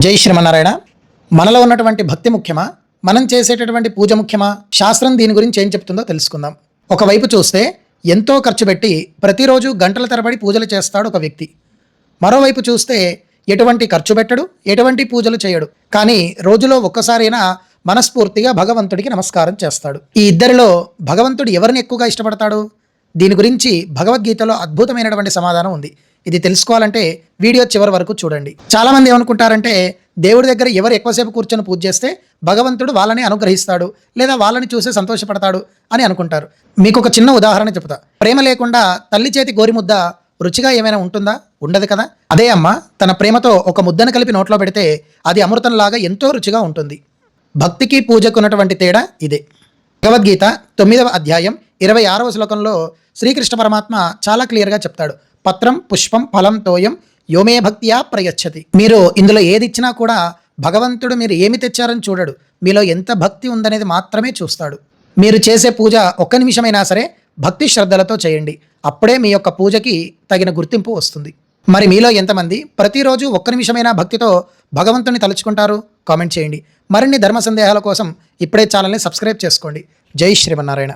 జై శ్రీమన్నారాయణ. మనలో ఉన్నటువంటి భక్తి ముఖ్యమా, మనం చేసేటటువంటి పూజ ముఖ్యమా? శాస్త్రం దీని గురించి ఏం చెప్తుందో తెలుసుకుందాం. ఒకవైపు చూస్తే ఎంతో ఖర్చు పెట్టి ప్రతిరోజు గంటల తరబడి పూజలు చేస్తాడు ఒక వ్యక్తి. మరోవైపు చూస్తే ఎటువంటి ఖర్చు పెట్టడు, ఎటువంటి పూజలు చేయడు, కానీ రోజులో ఒక్కసారైనా మనస్ఫూర్తిగా భగవంతుడికి నమస్కారం చేస్తాడు. ఈ ఇద్దరిలో భగవంతుడు ఎవరిని ఎక్కువగా ఇష్టపడతాడు? దీని గురించి భగవద్గీతలో అద్భుతమైనటువంటి సమాధానం ఉంది. ఇది తెలుసుకోవాలంటే వీడియో చివరి వరకు చూడండి. చాలామంది ఏమనుకుంటారంటే దేవుడి దగ్గర ఎవరు ఎక్కువసేపు కూర్చొని పూజ చేస్తే భగవంతుడు వాళ్ళని అనుగ్రహిస్తాడు, లేదా వాళ్ళని చూసి సంతోషపడతాడు అని అనుకుంటారు. మీకు ఒక చిన్న ఉదాహరణ చెప్తా. ప్రేమ లేకుండా తల్లి చేతి గోరిముద్ద రుచిగా ఏమైనా ఉంటుందా? ఉండదు కదా. అదే అమ్మ తన ప్రేమతో ఒక ముద్దను కలిపి నోట్లో పెడితే అది అమృతంలాగా ఎంతో రుచిగా ఉంటుంది. భక్తికి పూజకు ఉన్నటువంటి తేడా ఇదే. భగవద్గీత 9వ అధ్యాయం 26వ శ్లోకంలో శ్రీకృష్ణ పరమాత్మ చాలా క్లియర్గా చెప్తాడు. పత్రం పుష్పం ఫలం తోయం యోమే భక్తియా ప్రయచ్చతి. మీరు ఇందులో ఏది ఇచ్చినా కూడా భగవంతుడు మీరు ఏమి తెచ్చారని చూడడు, మీలో ఎంత భక్తి ఉందనేది మాత్రమే చూస్తాడు. మీరు చేసే పూజ ఒక్క నిమిషమైనా సరే భక్తి శ్రద్ధలతో చేయండి. అప్పుడే మీ యొక్క పూజకి తగిన గుర్తింపు వస్తుంది. మరి మీలో ఎంతమంది ప్రతిరోజు ఒక్క నిమిషమైనా భక్తితో భగవంతుని తలుచుకుంటారు? కామెంట్ చేయండి. మరిన్ని ధర్మ సందేహాల కోసం ఇప్పుడే ఛానల్ని సబ్స్క్రైబ్ చేసుకోండి. జై శ్రీమన్నారాయణ.